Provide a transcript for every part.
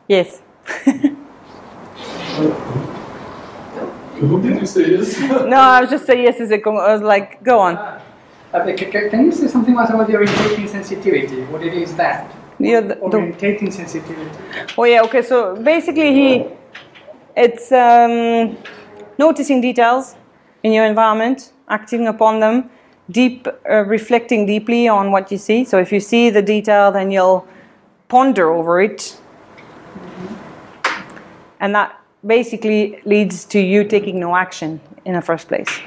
Yes. Who did you say yes? No, I was just saying yes. I was like, go on. Can you say something about the orientating sensitivity? What it is that? Yeah, orientating sensitivity. Oh yeah, okay. So basically, it's noticing details in your environment, acting upon them, reflecting deeply on what you see. So if you see the detail, then you'll ponder over it, and that basically leads to you taking no action in the first place.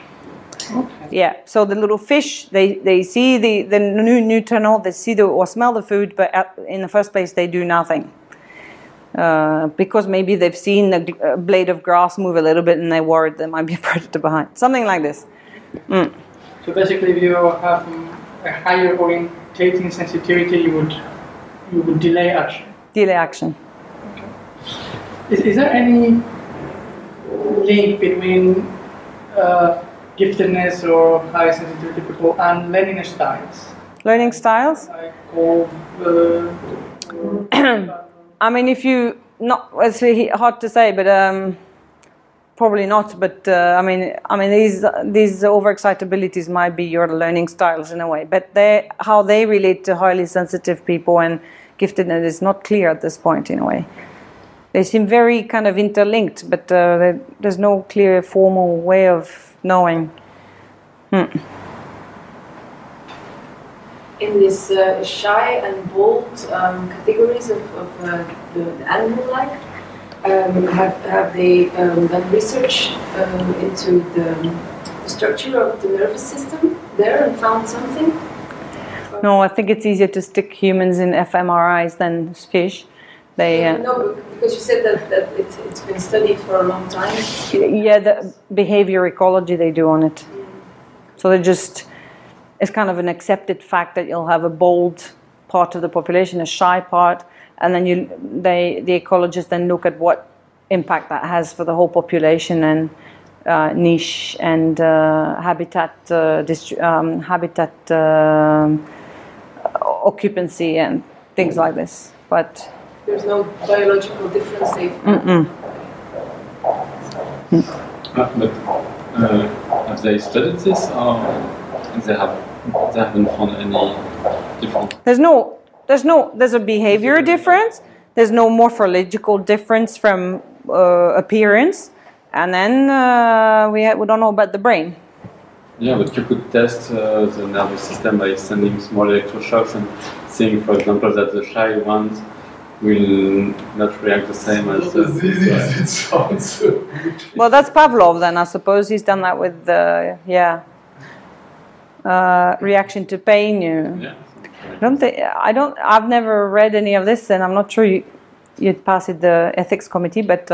Okay. Yeah, so the little fish, they see the new tunnel, they see or smell the food, but in the first place they do nothing. Because maybe they've seen a blade of grass move a little bit and they're worried there might be a predator behind. Something like this. Mm. So basically if you have a higher orientating sensitivity, you would delay action. Delay action. Is there any link between giftedness or high sensitivity people and learning styles? Learning styles? I mean, if you it's really hard to say, but probably not. But I mean, these overexcitabilities might be your learning styles in a way. But how they relate to highly sensitive people and giftedness is not clear at this point in a way. They seem very kind of interlinked, but there's no clear formal way of knowing. In this shy and bold categories of the animal-like, have they done research into the structure of the nervous system there and found something? No, I think it's easier to stick humans in fMRIs than fish. No, because you said that it's been studied for a long time. Yeah, the behavior ecology they do on it. So it's kind of an accepted fact that you'll have a bold part of the population, a shy part, and then the ecologists then look at what impact that has for the whole population and niche and habitat occupancy and things like this. But there's no biological difference there. But have they studied this, or they haven't found any difference? There's a behavior difference. There's no morphological difference from appearance, and then we don't know about the brain. Yeah, but you could test the nervous system by sending small electroshocks and seeing, for example, that the shy ones will not react the same as it sounds. Well, that's Pavlov then, I suppose. He's done that with reaction to pain. I've never read any of this, and I'm not sure you'd pass it the ethics committee, but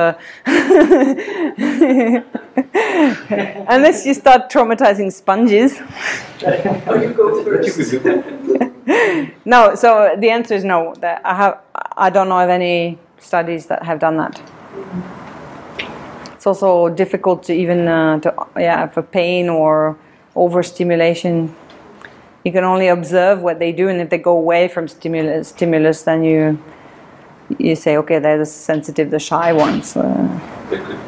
unless you start traumatizing sponges. You go first. No, so the answer is no. I don't know of any studies that have done that. It's also difficult to even for pain or overstimulation. You can only observe what they do, and if they go away from stimulus, then you say, okay, they're the sensitive, the shy ones. It could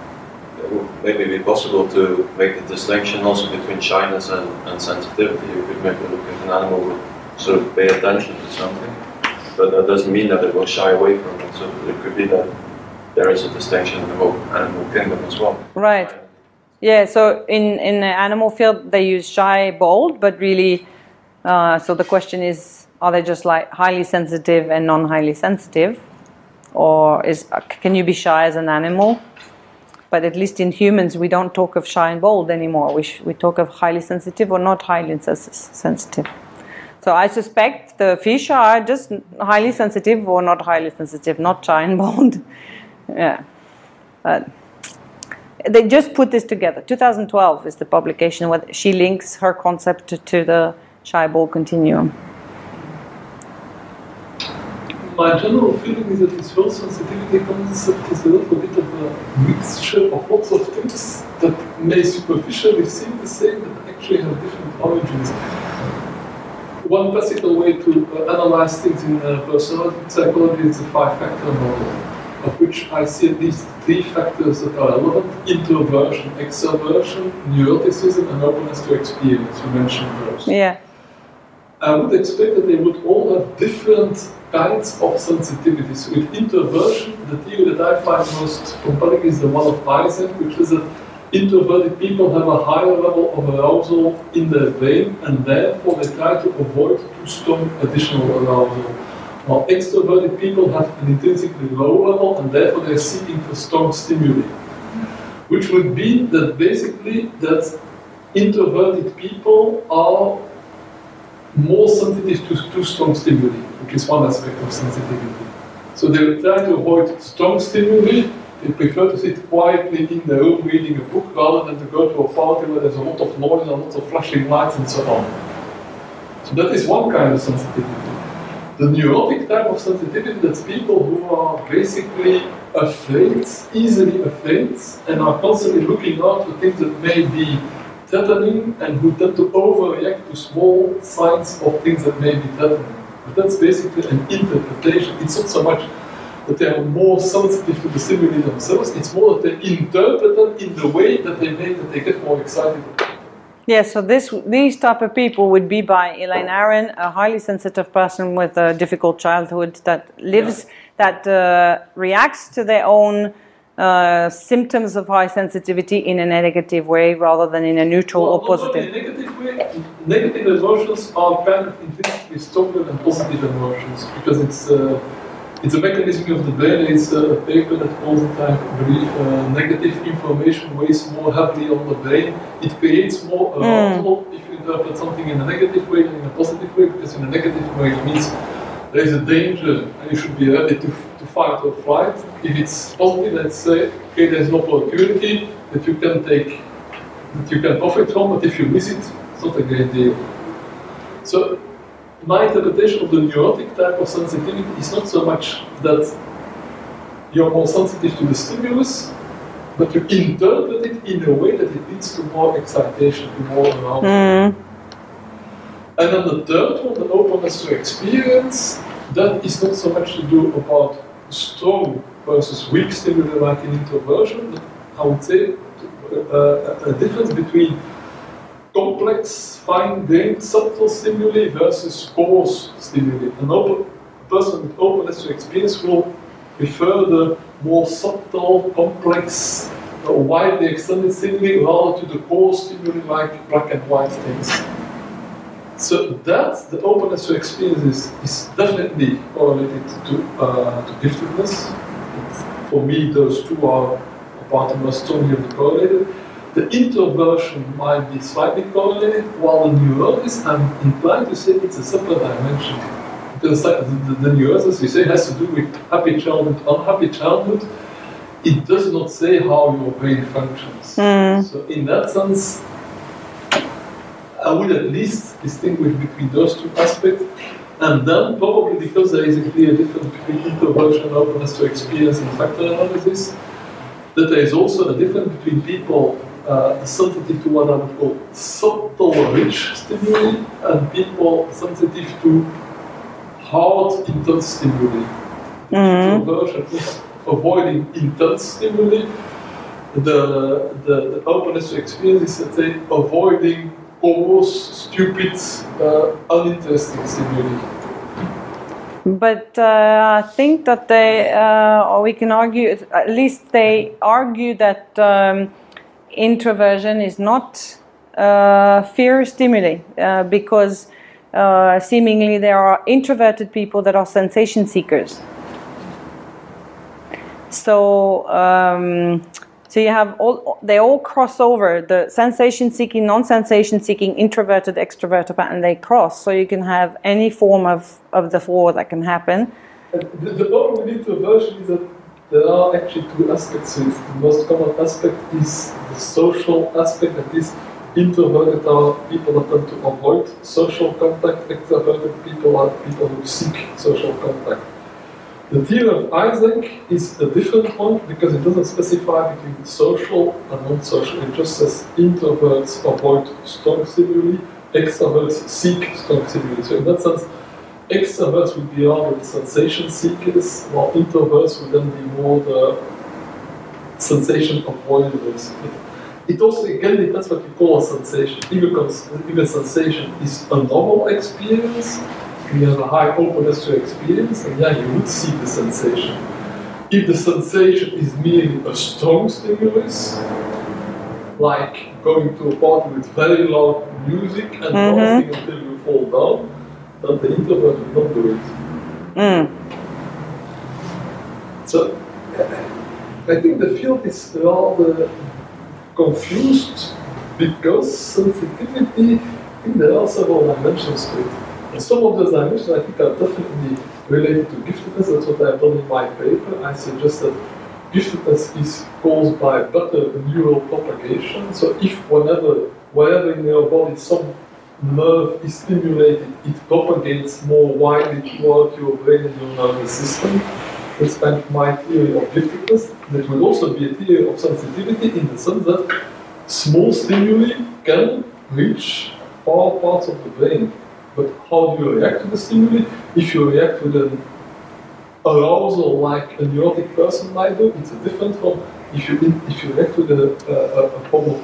maybe be possible to make the distinction also between shyness and sensitivity. You could maybe look at an animal would sort of pay attention to something, but that doesn't mean that it will shy away from it. So it could be that there is a distinction in the whole animal kingdom as well. Right. Yeah, so in the animal field, they use shy, bold, but really, so the question is, are they just like highly sensitive and non-highly sensitive? Or can you be shy as an animal? But at least in humans, we don't talk of shy and bold anymore. We talk of highly sensitive or not highly sensitive. So I suspect the fish are just highly sensitive or not highly sensitive, not shy and bold. Yeah. But they just put this together. 2012 is the publication where she links her concept to the shy-bold continuum. My general feeling is that this whole sensitivity concept is a little bit of a mixture of lots of things that may superficially seem the same but actually have different origins. One classical way to analyze things in personality psychology is the 5-factor model. of which I see at least 3 factors that are relevant: introversion, extroversion, neuroticism, and openness to experience. You mentioned those. Yeah. I would expect that they would all have different kinds of sensitivity. So with introversion, the theory that I find most compelling is the one of Isaac, which is that introverted people have a higher level of arousal in their brain, and therefore they try to avoid too strong additional arousal. While extroverted people have an intrinsically low level, and therefore they're seeking for strong stimuli. Which would mean that basically that introverted people are more sensitive to too strong stimuli, which is one aspect of sensitivity. So they will try to avoid strong stimuli. They prefer to sit quietly in their room reading a book rather than to go to a party where there's a lot of noise and lots of flashing lights and so on. So that is one kind of sensitivity. The neurotic type of sensitivity, that's people who are basically afraid, easily afraid, and are constantly looking out for things that may be threatening and who tend to overreact to small signs of things that may be threatening. But that's basically an interpretation. It's not so much that they are more sensitive to the stimuli themselves, it's more that they interpret them in the way that they get more excited about it. Yeah, so these type of people would be by Elaine Aron, a highly sensitive person with a difficult childhood that lives, that reacts to their own symptoms of high sensitivity in a negative way rather than in a neutral or positive. Not in a negative way. Negative emotions are kind of intrinsically stronger than positive emotions because it's a mechanism of the brain. It's a paper that calls it, I believe, negative information weighs more heavily on the brain. It creates more arousal if you interpret something in a negative way than in a positive way, because in a negative way it means there is a danger and you should be ready to fight or flight. If it's positive, let's say, okay, there's an opportunity that you can take, that you can profit from, but if you miss it, it's not a great deal. So my interpretation of the neurotic type of sensitivity is not so much that you're more sensitive to the stimulus, but you interpret it in a way that it leads to more excitation, to more arousal. And then the third one, the openness to experience, that is not so much to do about strong versus weak stimuli like in introversion, but I would say a difference between complex, fine-grained, subtle stimuli versus coarse stimuli. A person with openness to experience will prefer the more subtle, complex, widely extended stimuli rather to the coarse stimuli like black and white things. So that, the openness to experience is definitely correlated to giftedness. For me, those two are apart and most strongly correlated. The introversion might be slightly correlated, while the neurosis, I'm inclined to say it's a separate dimension. Because the neurosis, we say, has to do with happy childhood, unhappy childhood. It does not say how your brain functions. So in that sense, I would at least distinguish between those two aspects, and then probably because there is a clear difference between introversion and openness to experience in factor analysis, that there is also a difference between people sensitive to what I would call subtle, rich stimuli, and people sensitive to hard, intense stimuli. Introversion is avoiding intense stimuli. The openness to experience is, let's say, avoiding almost stupid, uninteresting stimuli. But I think that they, or we can argue, at least they argue that introversion is not fear stimuli, because seemingly there are introverted people that are sensation seekers. So, so you have they all cross over, the sensation seeking, non-sensation seeking, introverted, extroverted pattern, they cross. So you can have any form of the four that can happen. The problem with introversion is that there are actually two aspects to it. The most common aspect is the social aspect, that is, introverted are people that tend to avoid social contact, extroverted people are people who seek social contact. The theory of Isaac is a different one because it doesn't specify between social and non-social. It just says introverts avoid strong stimuli, extroverts seek strong stimuli. So in that sense, extroverts would be rather the sensation seekers, while introverts would then be more the sensation avoiders. It also again depends what you call a sensation. If a sensation is a normal experience, and you have a high openness to experience, and yeah, you would see the sensation. If the sensation is merely a strong stimulus, like going to a party with very loud music and dancing until you fall down, then the introvert will not do it. So, I think the field is rather confused because sensitivity, I think there are several dimensions to it. And some of those dimensions I think are definitely related to giftedness. That's what I've done in my paper. I suggest that giftedness is caused by better neural propagation. So if wherever in your body some nerve is stimulated, it propagates more widely throughout your brain and your nervous system. That's kind of my theory of giftedness. That will also be a theory of sensitivity in the sense that small stimuli can reach all parts of the brain. But how do you react to the stimuli? If you react with an arousal like a neurotic person might do, it's a different from if you react with a form of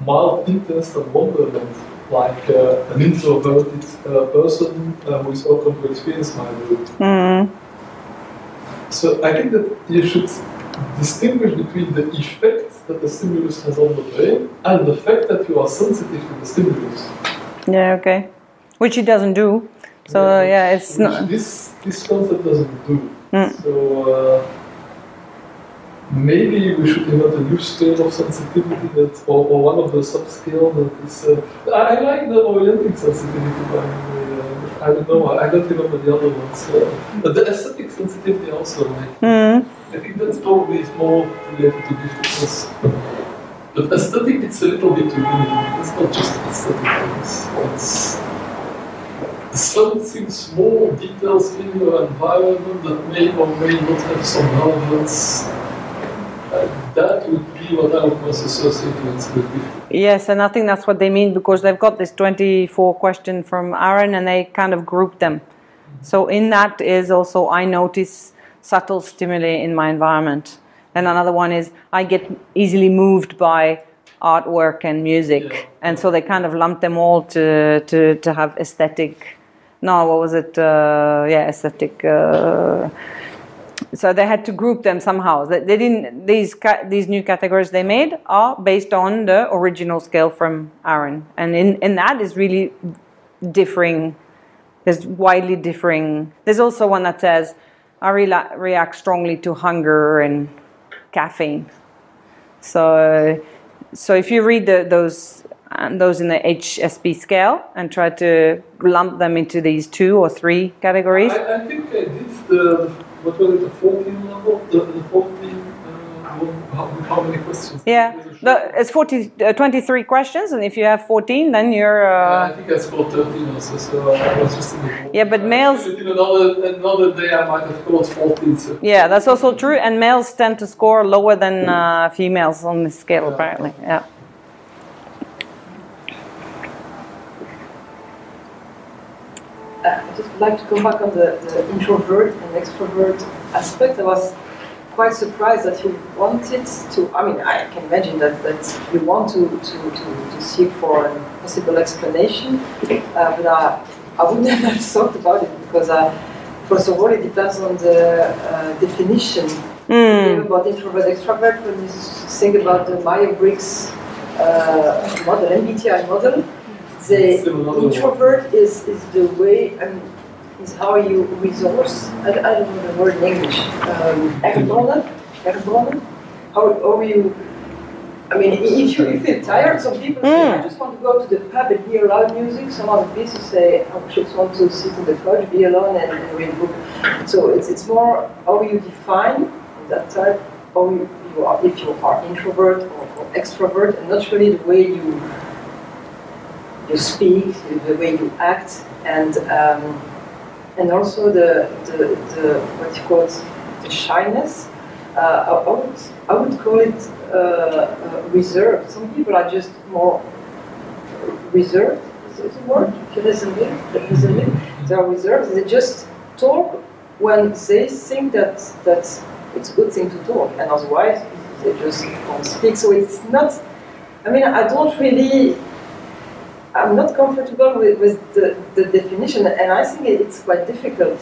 mild interest and wonderment, like an introverted person who is open to experience might do. So I think that you should distinguish between the effect that the stimulus has on the brain and the fact that you are sensitive to the stimulus. Yeah, okay. Which it doesn't do. So yeah, it's not. This concept doesn't do. So maybe we should invent a new scale of sensitivity that, or one of the subscales that is. I like the orienting sensitivity, by the way. I don't know. I don't remember the other ones. But the aesthetic sensitivity also. I think that's probably more related to giftedness. But aesthetic, it's a little bit too limited. It's not just aesthetic. It's sensing small details in your environment that may or may not have some relevance. That would be what I would most associate with giftedness. Yes, and I think that's what they mean because they've got this 24 question from Aaron and they kind of group them. So in that is also I notice subtle stimuli in my environment. And another one is I get easily moved by artwork and music. And so they kind of lump them all to have aesthetic. No, what was it? Aesthetic. So they had to group them somehow. They didn't. These new categories they made are based on the original scale from Aaron, and in that is really differing. There's widely differing. There's also one that says I react strongly to hunger and caffeine. So if you read those in the HSP scale and try to lump them into these 2 or 3 categories. I think I did what was it, the 14 level? The 14, how many questions? Yeah, it's 23 questions, and if you have 14, then you're... I think I scored 13 also, so I was just in the... Yeah, but males... In another day I might have scored 14, so... Yeah, that's also true, and males tend to score lower than females on this scale, apparently, yeah. I just would like to come back on the introvert and extrovert aspect. I was quite surprised that you wanted to, I mean, I can imagine that you want to seek for a possible explanation, but I wouldn't have thought about it because, first of all, it depends on the definition. About introvert, extrovert, when you think about the Myers-Briggs model, MBTI model, the introvert is the way, is how you resource, I don't know the word in English, ergonnen, how you, I mean, if you feel tired, some people say, I just want to go to the pub and hear loud music, some other people say, I just want to sit on the couch, be alone and read a book. So it's more how you define that type, how you are, if you are introvert or extrovert, and not really the way you speak, the way you act, and also the what you call it, the shyness. I would call it reserved. Some people are just more reserved. Is it a word? They are reserved. They just talk when they think that it's a good thing to talk, and otherwise they just don't speak. So it's not. I mean, I'm not comfortable with the definition, and I think it's quite difficult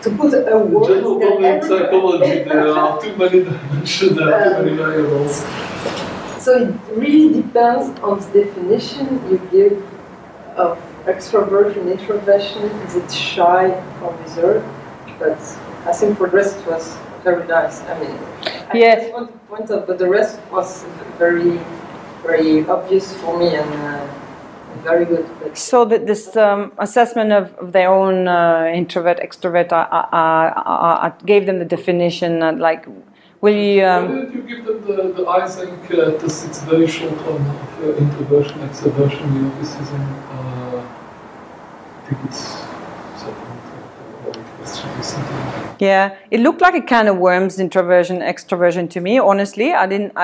to put a word. In general problem in psychology, there are too many dimensions, there are too many variables. So it really depends on the definition you give of extroversion, introversion. Is it shy or reserved? But I think for the rest it was very nice. I mean, I just want to point out, but the rest was very, very obvious for me and very good. So that this assessment of their own introvert, extrovert, gave them the definition. Like, will you? Why didn't you give them the Eysenck test? It's very short on introversion, extroversion, neuroticism. I think it's something. Yeah, it looked like a can of worms, introversion, extroversion to me. Honestly, I didn't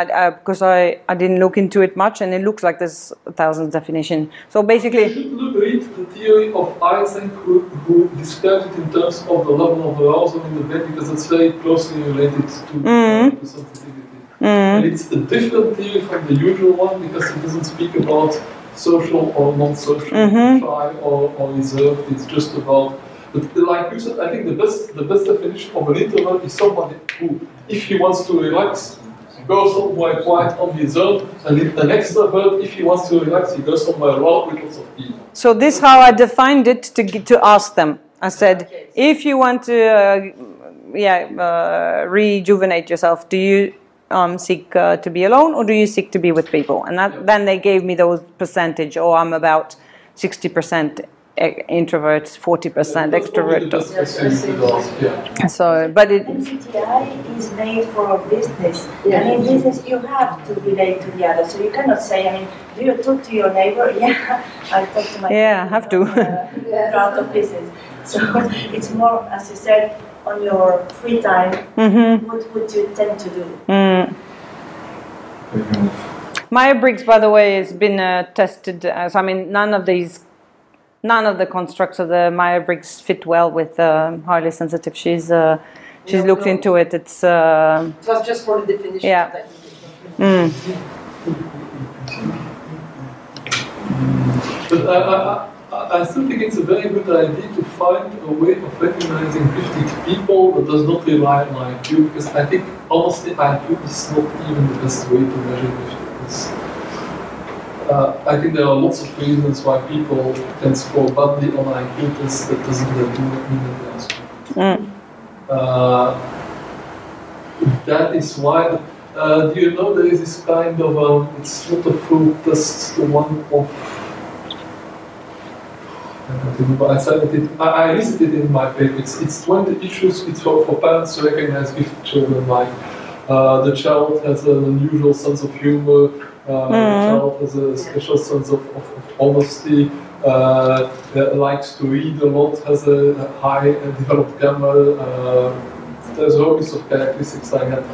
look into it much, and it looks like there's 1,000 definitions. So basically, you should read the theory of Eysenck, who describes it in terms of the level of arousal in the brain, because it's very closely related to sensitivity. And it's a different theory from the usual one, because it doesn't speak about social or non-social, shy or reserved. It's just about. But like you said, I think the best definition of an introvert is somebody who, if he wants to relax, goes somewhere quiet on his own, and an extrovert, if he wants to relax, he goes somewhere loud with lots of people. So this is how I defined it to ask them. I said, if you want to rejuvenate yourself, do you seek to be alone, or do you seek to be with people? And then they gave me those percentage. Oh, I'm about 60%. Introverts, 40% extrovert. So, but it. MBTI is made for business, and in business you have to relate to the other. So you cannot say, I mean, do you talk to your neighbor? Yeah, I talk to my. Yeah, I have to. Out of business. So it's more, as you said, on your free time. What would you tend to do? Myers-Briggs, by the way, has been tested. So I mean, none of the constructs of the Myers-Briggs fit well with highly sensitive. She's looked into it. It was just for the definition. Yeah. But I still think it's a very good idea to find a way of recognizing gifted people that does not rely on IQ, because I think honestly IQ is not even the best way to measure giftedness. I think there are lots of reasons why people can score badly on IQ tests. That doesn't mean that they are stupid. That is why. Do you know there is this kind of it's not a full test, the one of. I don't remember. I listed it in my paper. It's 20 issues. It's for parents to recognize gifted children. Like the child has an unusual sense of humor. The child has a special sense of honesty, likes to read a lot, has a high developed grammar. There's a list of characteristics like that.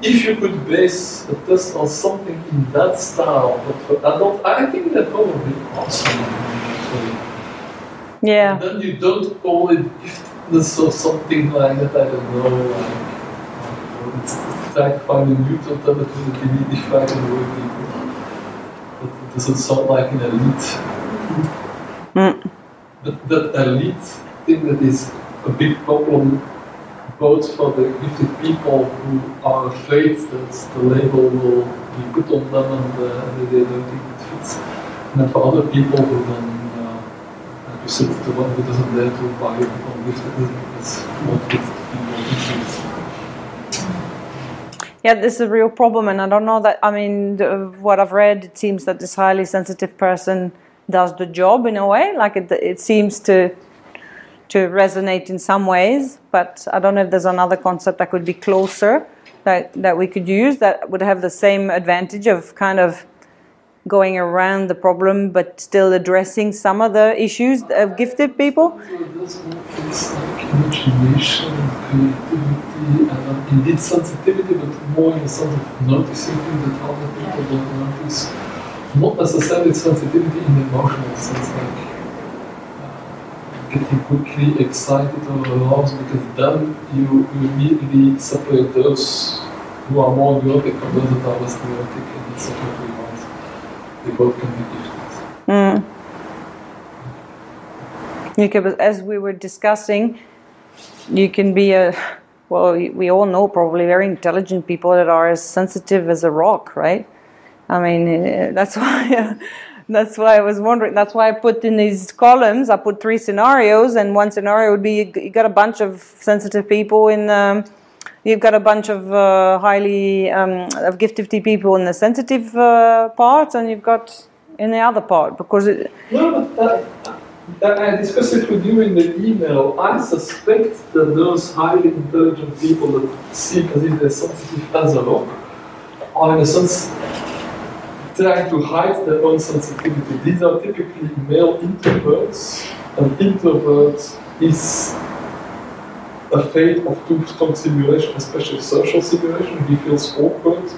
If you could base a test on something in that style, but for adult, I think that probably awesome. Yeah. And then you don't call it giftedness or something like that. I don't know. It's try to find a neutral term that will demystify the word people. It doesn't sound like an elite. But that elite thing that is a big problem both for the gifted people who are afraid that the label will be put on them and they don't think it fits. And then for other people who then, like you said, the one who doesn't dare to buy on giftedness because not gifted people. Yeah, this is a real problem, and I don't know that. I mean, what I've read, it seems that this highly sensitive person does the job in a way. Like it seems to resonate in some ways, but I don't know if there's another concept that could be closer that we could use that would have the same advantage of kind of going around the problem, but still addressing some of the issues of gifted people. It's like imagination, creativity, and indeed sensitivity, but more in the sense of noticing things that other people don't notice. Not necessarily sensitivity in the emotional sense, like getting quickly excited or aroused, because then you immediately separate those who are more neurotic from those that are less neurotic, and it's certainly right. They both can be gifted. Okay, but as we were discussing, you can be we all know probably very intelligent people that are as sensitive as a rock, right? I mean, that's why I was wondering. That's why I put in these columns. I put 3 scenarios, and one scenario would be you got a bunch of sensitive people you've got a bunch of highly of gifted people in the sensitive part, and you've got in the other part because I discussed it with you in the email. I suspect that those highly intelligent people that seem as if they're sensitive as a rock are in a sense trying to hide their own sensitivity. These are typically male introverts, and introverts is a fate of too strong simulation, especially social simulation. He feels awkward,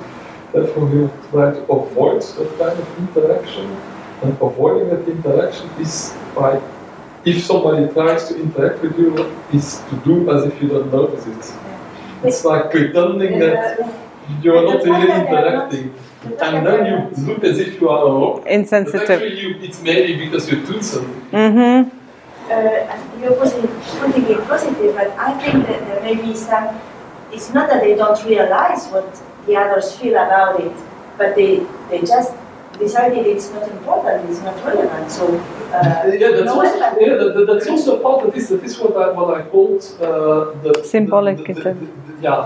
therefore he will try to avoid that kind of interaction. And avoiding that interaction is by, if somebody tries to interact with you, is to do as if you don't notice it. It's like pretending that you are not really interacting. And then you look as if you are a rock. Insensitive. But actually it's maybe because you're too sensitive. You're putting it positive, but I think that there may be some, it's not that they don't realize what the others feel about it, but they just decided it's not important, it's not relevant. So that's also part of this. That is what I called the symbolic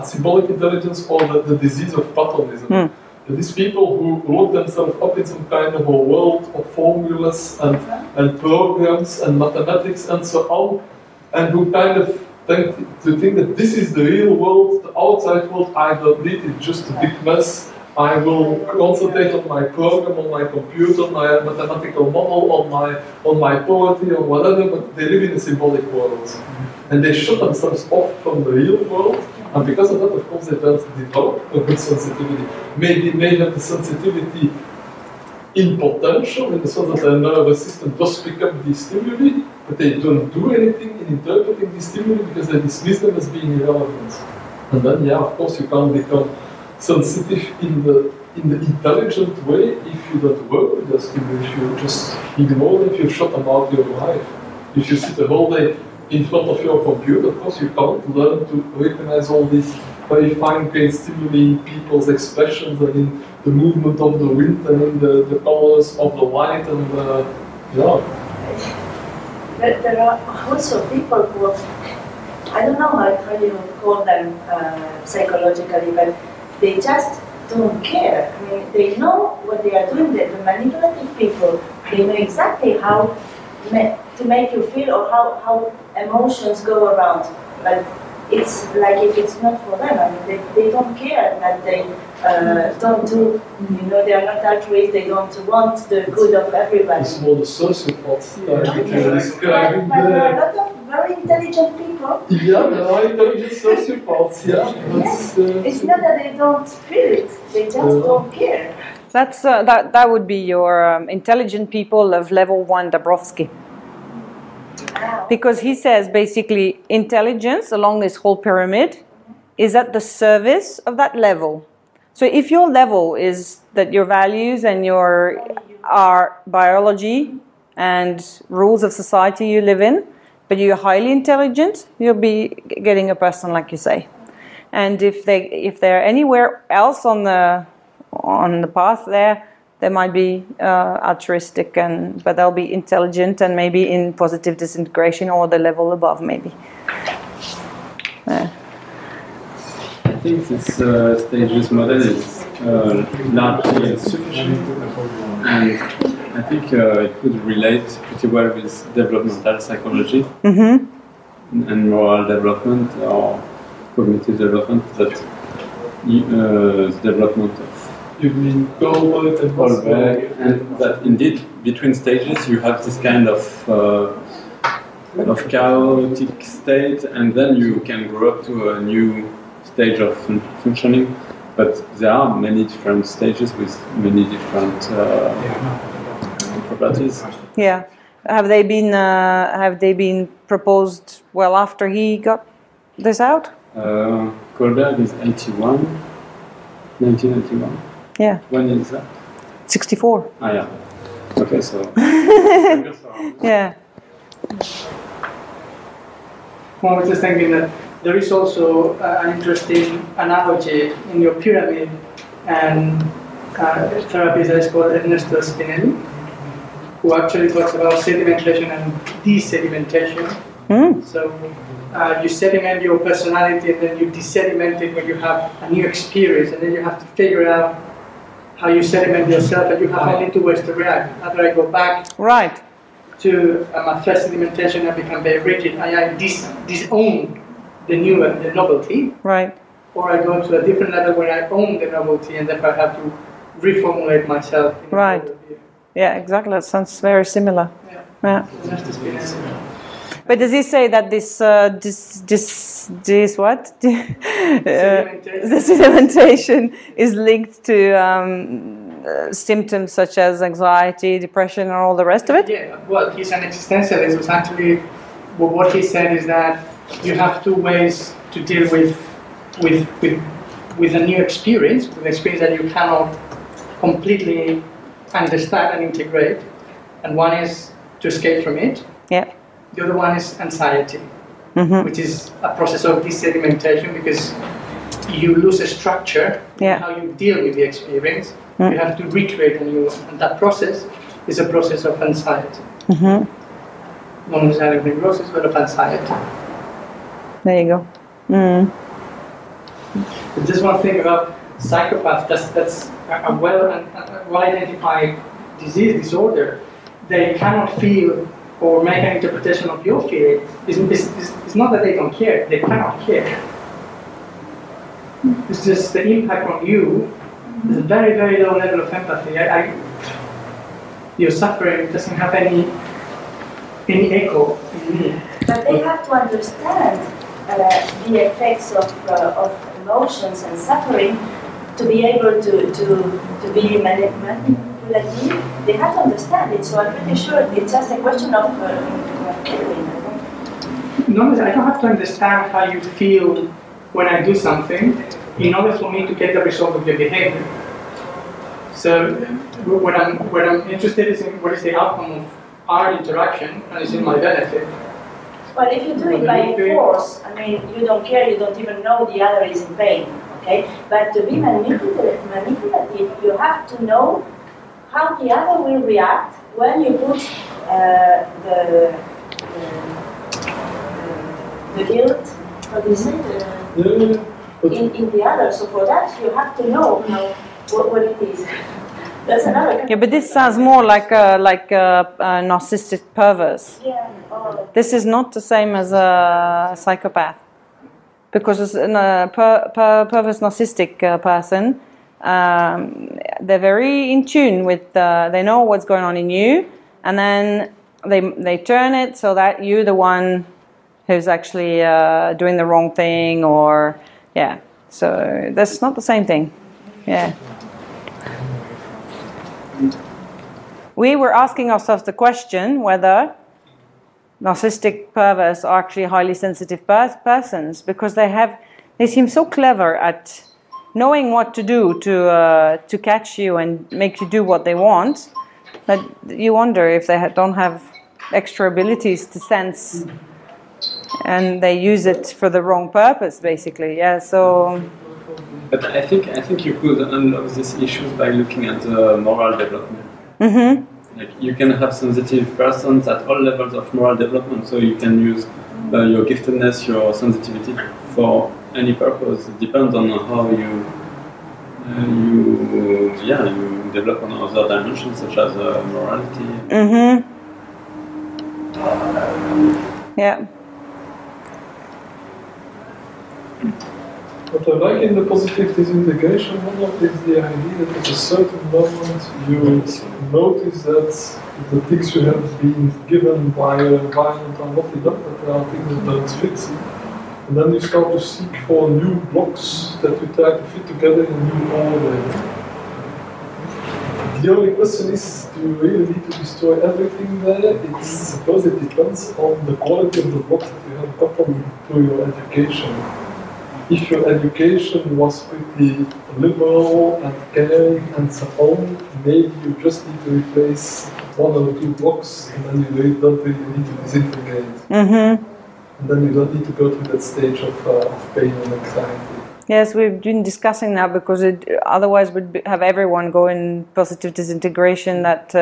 symbolic intelligence, or the disease of patternism. These people who lock themselves up in some kind of a world of formulas and programs and mathematics and so on, and who kind of tend to think that this is the real world, the outside world I don't need, it's just a big mess. I will concentrate on my program, on my computer, my mathematical model, on my poetry, or whatever, but they live in a symbolic world. And they shut themselves off from the real world, and because of that, of course, they don't develop a good sensitivity. Maybe they have the sensitivity in potential, in the sense that their nervous system does pick up these stimuli, but they don't do anything in interpreting these stimuli because they dismiss them as being irrelevant. And then, yeah, of course, you can't become sensitive in the intelligent way if you don't work with those stimuli, if you just ignore them, if you shut them out of your life. If you sit the whole day in front of your computer, of course you can't learn to recognize all these very fine-grained stimuli in people's expressions and in the movement of the wind and in the colors of the light and There are also people who, I don't know how you call them psychologically, but they just don't care. I mean, they know what they are doing. The manipulative people, they know exactly how to make you feel or how emotions go around. But it's like if it's not for them, I mean, they don't care that they don't do, they are not altruist, they don't want the good of everybody. It's more the sociopaths that you're describing. But there are a lot of very intelligent people. Yeah, there are intelligent sociopaths, It's not that they don't feel it, they just don't care. That's that would be your intelligent people of level 1 Dabrowski. Because he says basically intelligence along this whole pyramid is at the service of that level. So if your level is that your values and your biology and rules of society you live in, but you're highly intelligent, you'll be getting a person like you say. And if they're anywhere else on the path there, they might be altruistic, but they'll be intelligent and maybe in positive disintegration or the level above, maybe. I think this stages model is largely insufficient, and I think it would relate pretty well with developmental psychology and moral development or cognitive development, that development of you mean Goldberg and Goldberg, and that indeed between stages you have this kind of chaotic state, and then you can grow up to a new stage of functioning. But there are many different stages with many different properties. Yeah. Have they been proposed well after he got this out? Kohlberg is 81, 1981. Yeah. When is that? 64. Ah, yeah. Okay, so. Yeah. One was just thinking that there is also an interesting analogy in your pyramid and therapy that is called Ernesto Spinelli, who actually talks about sedimentation and desedimentation. So you sediment your personality and then you desediment it when you have a new experience, and then you have to figure out how you sediment yourself, and you have only two ways to react. Either I go back Right. to my first sedimentation and become very rigid, and I disown the new and the novelty, Right. or I go to a different level where I own the novelty and therefore I have to reformulate myself. In a Right. broader view. Yeah, exactly. That sounds very similar. Yeah. Yeah. So that's the Spinelli. But does he say that this what? The sedimentation is linked to symptoms such as anxiety, depression, and all the rest of it? Yeah, well, he's an existentialist. Was actually, well, what he said is that you have two ways to deal with a new experience, with an experience that you cannot completely understand and integrate. And one is to escape from it. Yeah. The other one is anxiety, which is a process of desedimentation because you lose a structure in how you deal with the experience. You have to recreate a new one, and that process is a process of anxiety. Not necessarily of neurosis, but of anxiety. There you go. But just one thing about psychopaths, that's a well-identified disorder. They cannot feel or make an interpretation of your feeling. It's not that they don't care, they cannot care. It's just the impact on you is a very, very low level of empathy. Your suffering doesn't have any echo in me. But they have to understand the effects of emotions and suffering to be able to be manipulative. They have to understand it, so I'm pretty sure it's just a question of caring. No, I don't have to understand how you feel when I do something in order for me to get the result of your behavior. So what I'm interested is in what is the outcome of our interaction, and it's in my benefit. Well, if you do it by force, I mean, you don't care, you don't even know the other is in pain, okay? But to be manipulative, you have to know how the other will react when you put the guilt, what is it, in the other. So for that, you have to know what it is. That's another. Yeah, but this sounds more like a narcissistic perverse. Yeah. This is not the same as a psychopath, because a perverse narcissistic person, they're very in tune with. They know what's going on in you, and then they turn it so that you're the one who's actually doing the wrong thing, or yeah. So that's not the same thing. Yeah. We were asking ourselves the question whether narcissistic perverts are actually highly sensitive persons, because they seem so clever at knowing what to do to catch you and make you do what they want, that you wonder if they don't have extra abilities to sense, and they use it for the wrong purpose, basically. Yeah. So. But I think you could unlock these issues by looking at the moral development. Mm-hmm. Like you can have sensitive persons at all levels of moral development, so you can use your giftedness, your sensitivity for any purpose. It depends on how you develop on other dimensions such as morality. Mm-hmm. Yeah. What I like in the positive disintegration model is the idea that at a certain moment you notice that the things you have been given by your environment are not enough, that there are things that don't fit. And then you start to seek for new blocks that you try to fit together in a new order. The only question is, do you really need to destroy everything there? I suppose it depends on the quality of the blocks that you have coupled to your education. If your education was pretty liberal and caring and so on, maybe you just need to replace 1 or 2 blocks and then you don't really need to disintegrate. Mm-hmm. And then you don't need to go through that stage of pain and anxiety. Yes, we've been discussing that because otherwise we'd have everyone go in positive disintegration that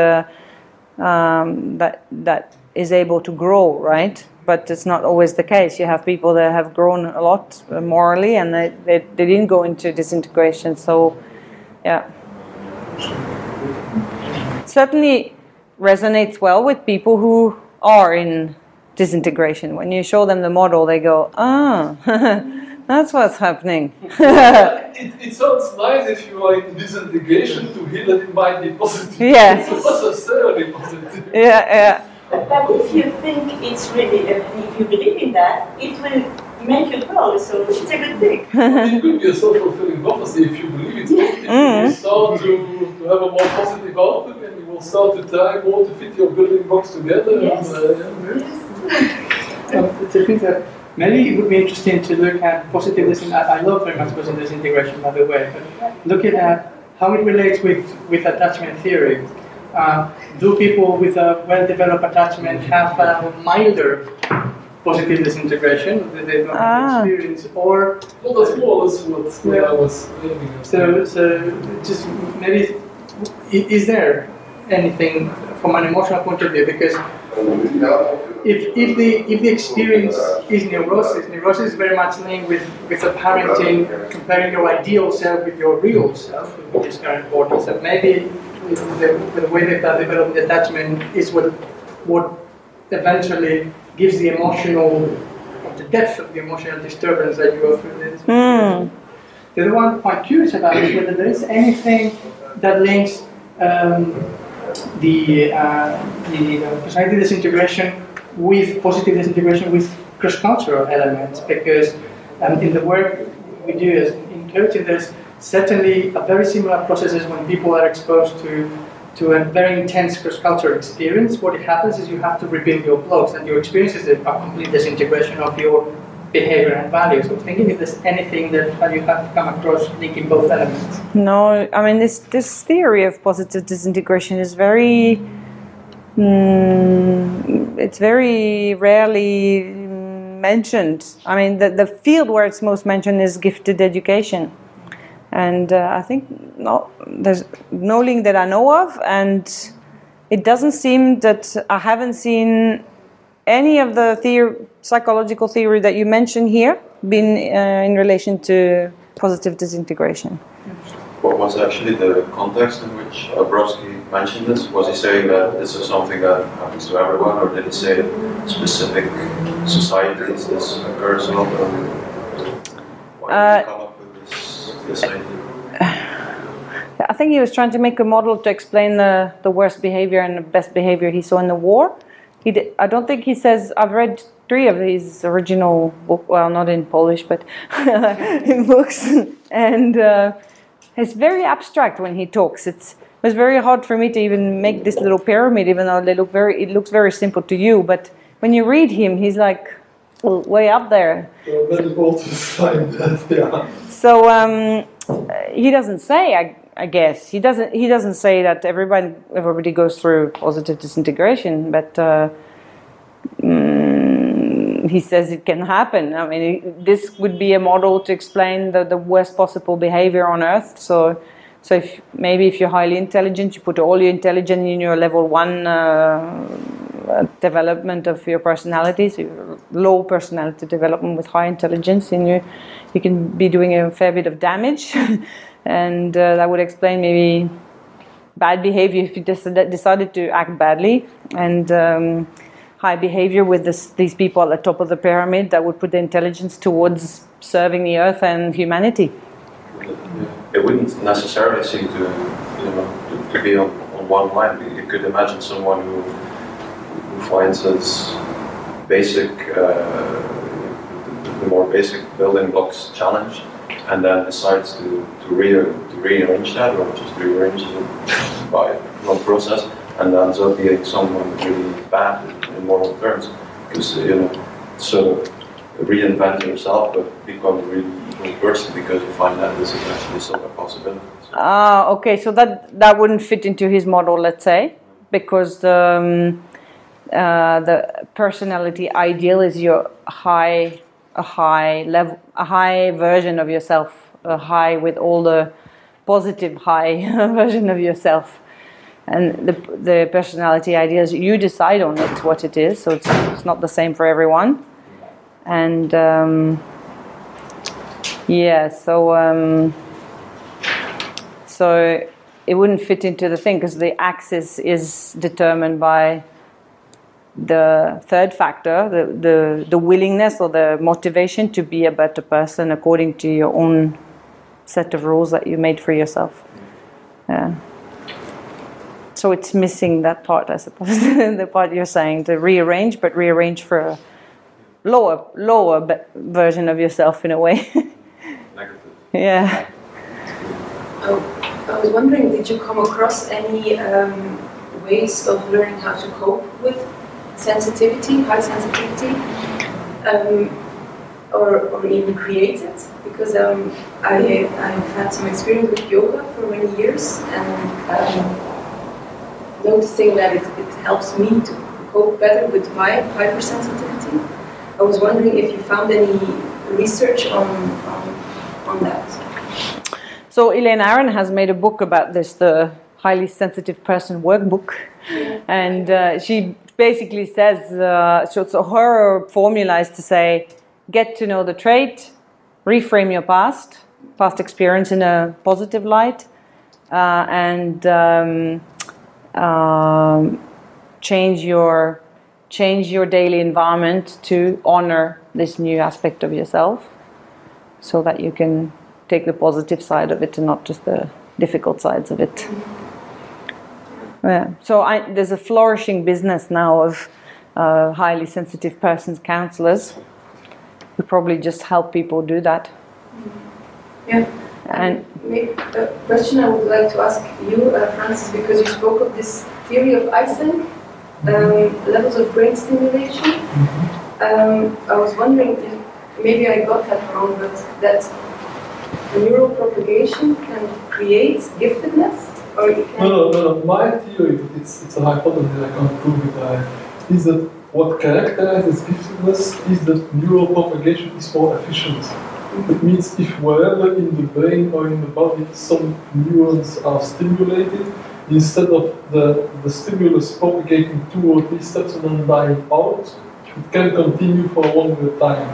is able to grow, right? But it's not always the case. You have people that have grown a lot morally and they didn't go into disintegration. So, yeah. Certainly resonates well with people who are in disintegration. When you show them the model, they go, ah, that's what's happening. It sounds nice if you are in disintegration to hear that it might be positive. Yes. It's not necessarily positive. Yeah. But if you think it's really, if you believe in that, it will make you grow, so it's a good thing. It could be a self-fulfilling prophecy if you believe it's positive. You will start to have a more positive outlook and you will start to try more to fit your building blocks together. Yes. I think that maybe it would be interesting to look at positive disintegration. I love very much positive disintegration, by the way, but looking at how it relates with attachment theory. Do people with a well-developed attachment have a milder positive disintegration that they don't experience, or well, that's more or less what I was aiming at. So just maybe, is there anything from an emotional point of view? Because if the experience is neurosis is very much linked with a parenting, comparing your ideal self with your real self, which is very important. So maybe the way that they develop the attachment is what eventually gives the the depth of the emotional disturbance that you go through this. The other one I'm quite curious about is whether there is anything that links the personality disintegration with positive disintegration with cross-cultural elements, because in the work we do in coaching, there's certainly a very similar processes when people are exposed to a very intense cross-cultural experience. What happens is you have to rebuild your blocks, and your experience is a complete disintegration of your behavior and values. So thinking if there's anything that you have come across linking both elements. No, I mean this theory of positive disintegration is very it's very rarely mentioned. I mean the field where it's most mentioned is gifted education. And I think there's no link that I know of, and it doesn't seem that I haven't seen any of the psychological theory that you mentioned here been in relation to positive disintegration. What was actually the context in which Abrowski mentioned this? Was he saying that this is something that happens to everyone, or did he say specific societies this occurs a lot? Why did you come up with this idea? I think he was trying to make a model to explain the worst behavior and the best behavior he saw in the war. I don't think he says, I've read 3 of his original books, well, not in Polish, but in books, and it's very abstract when he talks. It was very hard for me to even make this little pyramid, even though it looks very simple to you, but when you read him, he's like way up there. So he doesn't say, I guess he doesn't say that everybody goes through positive disintegration, but he says it can happen. I mean, this would be a model to explain the worst possible behavior on Earth. So if you're highly intelligent, you put all your intelligence in your level 1 development of your personality, so your low personality development with high intelligence, and you can be doing a fair bit of damage. And that would explain maybe bad behavior if you decided to act badly, and high behavior with these people at the top of the pyramid that would put the intelligence towards serving the earth and humanity. It wouldn't necessarily seem to be on one line. You could imagine someone who finds its basic, the more basic building blocks challenged, and then decides to rearrange that, or just rearrange it by one process and ends up being someone really bad in moral terms, because sort of reinvent yourself but become a really evil person because you find that this is actually some possibility. Okay, so that wouldn't fit into his model, let's say, because the personality ideal is your a high version of yourself, a high with all the positive high version of yourself, and the personality ideas, you decide on it what it is, so it's not the same for everyone, and so it wouldn't fit into the thing because the axis is determined by the third factor, the willingness or the motivation to be a better person according to your own set of rules that you made for yourself. Yeah. So it's missing that part, I suppose, the part you're saying, to rearrange, but rearrange for a lower version of yourself in a way. Negative. Yeah. I was wondering, did you come across any ways of learning how to cope with sensitivity, high sensitivity, or even create it? Because I've had some experience with yoga for many years, and noticing that it helps me to cope better with my hypersensitivity. I was wondering if you found any research on that. So Elaine Aron has made a book about this, the Highly Sensitive Person Workbook, and she basically says, so her formula is to say, get to know the trait, reframe your past experience in a positive light, and change your daily environment to honor this new aspect of yourself, so that you can take the positive side of it and not just the difficult sides of it. Yeah. So there's a flourishing business now of highly sensitive persons counselors who probably just help people do that. Yeah. And maybe a question I would like to ask you, Francis, because you spoke of this theory of Eysenck, levels of brain stimulation. I was wondering, maybe I got that wrong, but that neural propagation can create giftedness? Or it can... No. My theory, but it's a hypothesis, I can't prove it, is that what characterizes giftedness is that neural propagation is more efficient. It means if wherever in the brain or in the body some neurons are stimulated, instead of the stimulus propagating 2 or 3 steps and then dying out, it can continue for a longer time.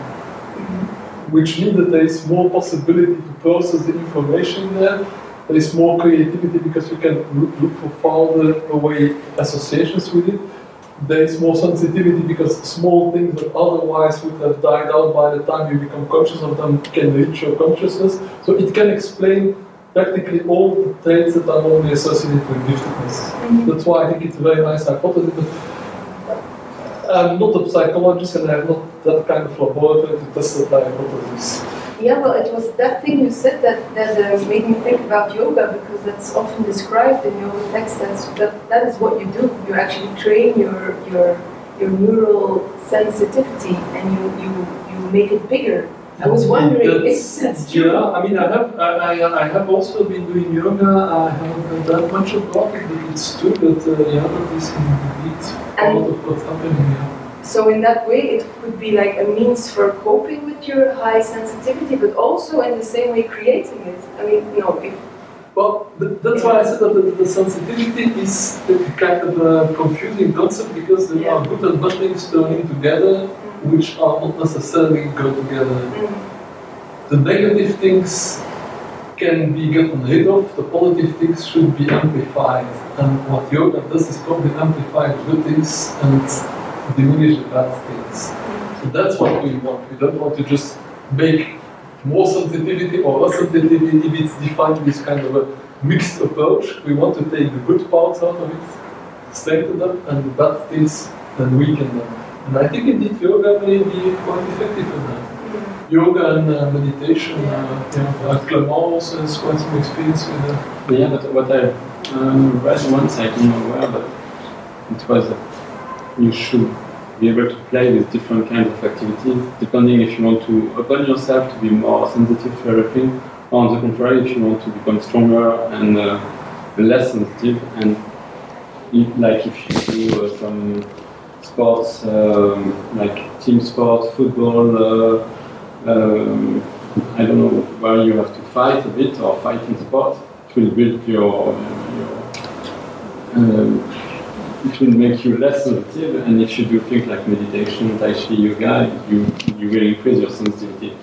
Which means that there is more possibility to process the information there. There is more creativity because you can look for farther away associations with it. There is more sensitivity because small things that otherwise would have died out by the time you become conscious of them can reach your consciousness. So it can explain practically all the traits that are normally associated with giftedness. That's why I think it's a very nice hypothesis. But I'm not a psychologist and I have not that kind of laboratory to test that hypothesis. Yeah, well, it was that thing you said that made me think about yoga, because that's often described in yoga texts. That is what you do. You actually train your neural sensitivity, and you make it bigger. I was wondering if that's true. Yeah, I mean, I have also been doing yoga. I haven't done that much about it, but it's true that yoga is indeed part of what's happening here. So in that way, it could be like a means for coping with your high sensitivity, but also in the same way creating it. I mean, Well, that's why I said that the sensitivity is kind of a confusing concept, because there are good and bad things turning together, which are not necessarily go together. The negative things can be gotten rid of, the positive things should be amplified. And what yoga does is probably amplify the good things and diminish the bad things. So that's what we want. We don't want to just make more sensitivity or less sensitivity if it's defined with kind of a mixed approach. We want to take the good parts out of it, strengthen them, and the bad things, then weaken them. And I think indeed yoga may be quite effective in that. yoga and meditation. Clement also has quite some experience with that. Yeah, but what I read once, I don't know where, but it was that you should be able to play with different kinds of activities, depending if you want to open yourself to be more sensitive to everything, or on the contrary, if you want to become stronger and less sensitive. And like if you do some sports, like team sports, football, I don't know, where you have to fight a bit or fight in sport, it will build your it will make you less sensitive, and if you do things like meditation, Tai Chi, yoga, you will increase your sensitivity.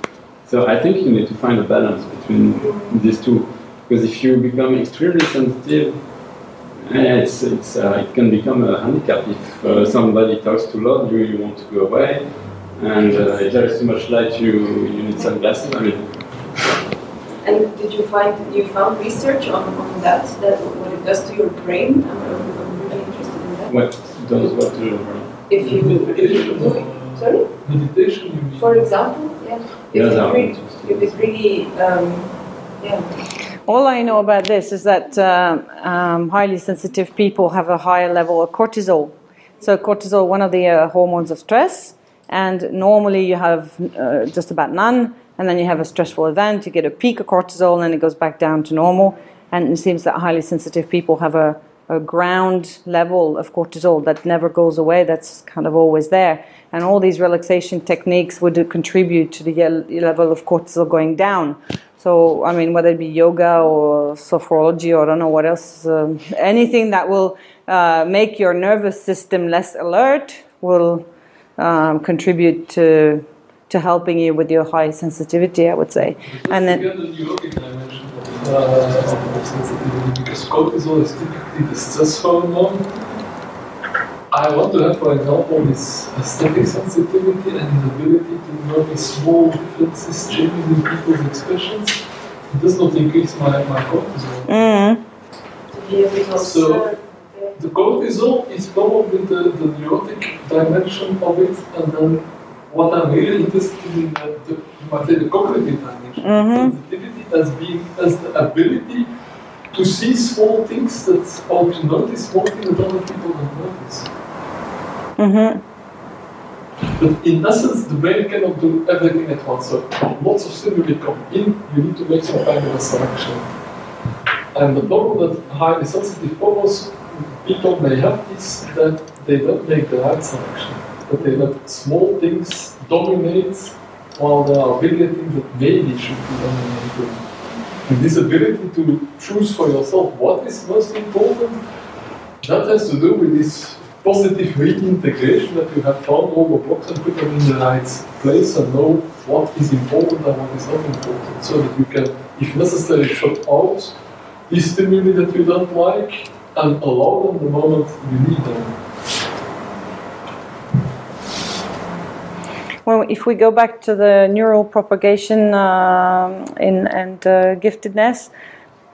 So I think you need to find a balance between these two, because if you become extremely sensitive, it can become a handicap. If somebody talks too loud, you want to go away, and if there is too much light, you need sunglasses. I mean. And did you found research on that what it does to your brain? I'm really interested in that. What does what to your brain? If you sorry? Meditation, you mean? For example, yeah. If it really, yeah. All I know about this is that highly sensitive people have a higher level of cortisol. So cortisol, one of the hormones of stress, and normally you have just about none, and then you have a stressful event, you get a peak of cortisol, and then it goes back down to normal. And it seems that highly sensitive people have a ground level of cortisol that never goes away, that's kind of always there. And all these relaxation techniques would contribute to the level of cortisol going down. So, I mean, whether it be yoga or sophrology or I don't know what else, anything that will make your nervous system less alert will contribute to helping you with your high sensitivity, I would say. And then again, the yogic dimension of sensitivity, because cortisol is typically the stress hormone. I want to have, for example, this aesthetic sensitivity and the ability to notice small differences, changes in people's expressions. It does not increase my cortisol. Mm-hmm. So the cortisol is probably the neurotic dimension of it, and then what I'm really interested in the cognitive dimension, sensitivity as the ability to see small things or to notice small things that other people don't notice. But in essence, the brain cannot do everything at once. So lots of stimuli come in, you need to make some kind of a selection. And the problem that highly sensitive people may have is that they don't make the right selection. That they let small things dominate while there are bigger things that maybe should be dominated. And this ability to choose for yourself what is most important, that has to do with this positive reintegration that you have found all the blocks and put them in the right place and know what is important and what is not important, so that you can, if necessary, shut out these stimuli that you don't like and allow them the moment you need them. Well, if we go back to the neural propagation and giftedness,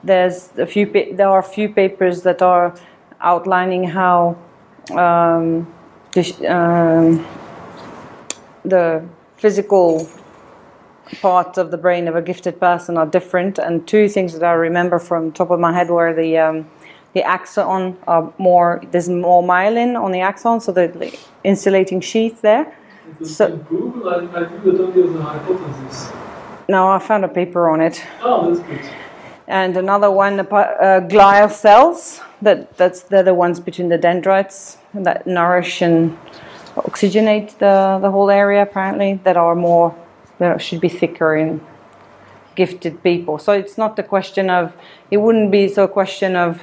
there are a few papers that are outlining how the physical parts of the brain of a gifted person are different. And two things that I remember from the top of my head were the axon are more. There's more myelin on the axon, so the insulating sheath there. So, proven? I think that only as a hypothesis. No, I found a paper on it. Oh, that's good. And another one, glial cells. They're the ones between the dendrites that nourish and oxygenate the whole area. Apparently, that should be thicker in gifted people. So it's not the question of. It wouldn't be so a question of.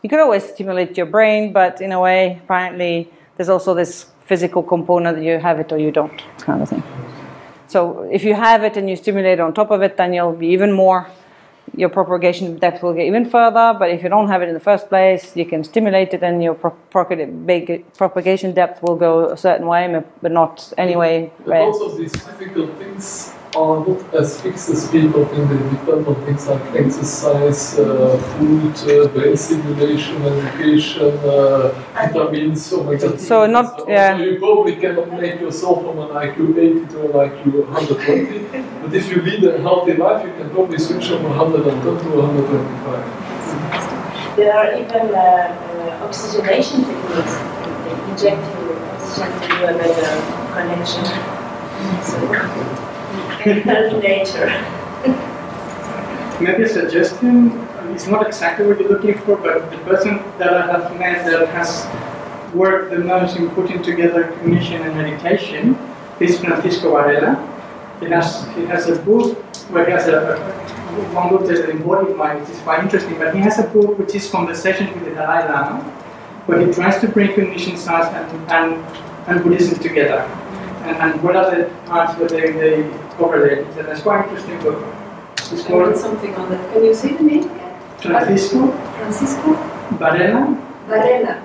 You could always stimulate your brain, but in a way, apparently, there's also this physical component that you have it or you don't, kind of thing. So if you have it and you stimulate on top of it, then you'll be even more, your propagation depth will get even further, but if you don't have it in the first place, you can stimulate it and your propagation depth will go a certain way, but not anyway. Lots of these physical things are not as fixed as people think. They depend on things like exercise, food, brain stimulation, education, vitamins, oh my god. So not, So yeah. you probably cannot make yourself from an IQ 80 to an IQ 120, but if you lead a healthy life, you can probably switch from 110 to 125. There are even oxygenation techniques. They inject you oxygen to do a better connection. So, nature. Maybe a suggestion, it's not exactly what you're looking for, but the person that I have met that has worked the most in putting together cognition and meditation is Francisco Varela. He has a book where he has one book that's an embodied mind, which is quite interesting, but he has a book which is Conversations with the Dalai Lama, where he tries to bring cognition science and Buddhism together. And what are the parts where they overlay? So that's quite interesting book. It's called something on that. Can you say the name? Francisco Varela. Varela.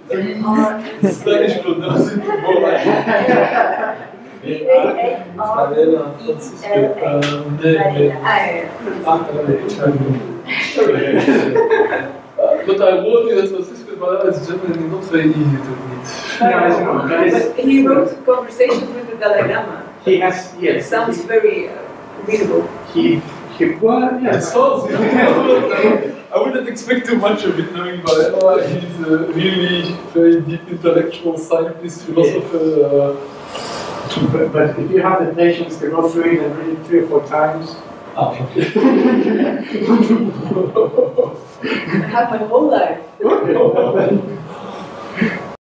V-A-R. Spanish pronunciation. But I warn you that Francisco Varela is generally not very easy to meet. No, it's not. But he wrote Conversations with the Dalai Lama. He has, yes. It sounds very readable. Well, yeah. It sounds, I wouldn't expect too much of it knowing Varela. He's a really very deep intellectual scientist, philosopher. But if you have the patience to go through it and read it 3 or 4 times. Oh, okay. I have my whole life.